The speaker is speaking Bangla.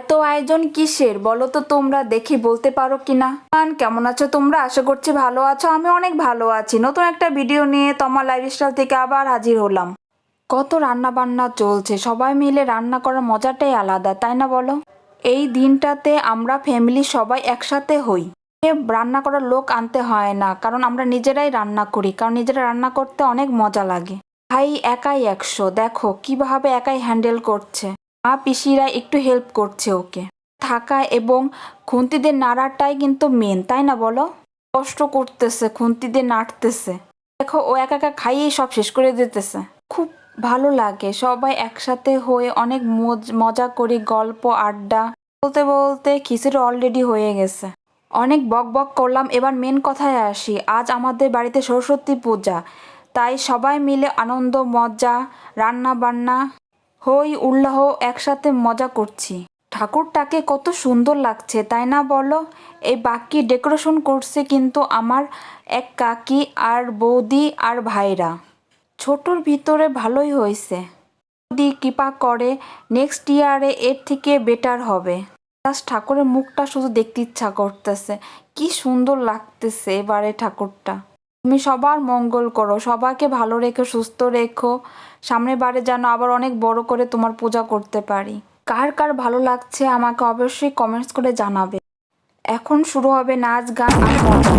এত আয়োজন কিসের বলো তো তোমরা, দেখি বলতে পারো কিনা। কেমন আছো তোমরা? আশা করছি ভালো আছো। আমি অনেক ভালো আছি। নতুন একটা ভিডিও নিয়ে তোমার লাইফস্টাইল থেকে আবার হাজির হলাম। কত রান্না বান্না চলছে, সবাই মিলে রান্না করার মজাটাই আলাদা, তাই না বলো? এই দিনটাতে আমরা ফ্যামিলি সবাই একসাথে হই। রান্না করার লোক আনতে হয় না, কারণ আমরা নিজেরাই রান্না করি, কারণ নিজেরা রান্না করতে অনেক মজা লাগে। ভাই একাই 100, দেখো কিভাবে একাই হ্যান্ডেল করছে। মা পিসিরা একটু হেল্প করছে ওকে। থাকা এবং খুন্তিদের নাড়াটাই কিন্তু মেন, তাই না বলো? কষ্ট করতেছে, খুন্তিদের নাড়তেছে। দেখো ও একা একা খাইয়েই সব শেষ করে দিতেছে। খুব ভালো লাগে সবাই একসাথে হয়ে অনেক মজা করি, গল্প আড্ডা বলতে বলতে খিচুড়ি অলরেডি হয়ে গেছে। অনেক বক বক করলাম, এবার মেন কথায় আসি। আজ আমাদের বাড়িতে সরস্বতী পূজা, তাই সবাই মিলে আনন্দ মজা রান্না বান্না হই উল্লাহ একসাথে মজা করছি। ঠাকুরটাকে কত সুন্দর লাগছে, তাই না বলো? এই বাকি ডেকোরেশন করছে কিন্তু আমার এক কাকি আর বৌদি আর ভাইরা। ছোটোর ভিতরে ভালোই হয়েছে। যদি কৃপা করে নেক্সট ইয়ারে এর থেকে বেটার হবে। জাস্ট ঠাকুরের মুখটা শুধু দেখতে ইচ্ছা করতেছে, কি সুন্দর লাগতেছে এবারে ঠাকুরটা। তুমি সবার মঙ্গল করো, সবাইকে ভালো রেখো, সুস্থ রেখো। সামনের বারে যেন আবার অনেক বড় করে তোমার পূজা করতে পারি। কার কার ভালো লাগছে আমাকে অবশ্যই কমেন্টস করে জানাবে। এখন শুরু হবে নাচ গান আর মজা।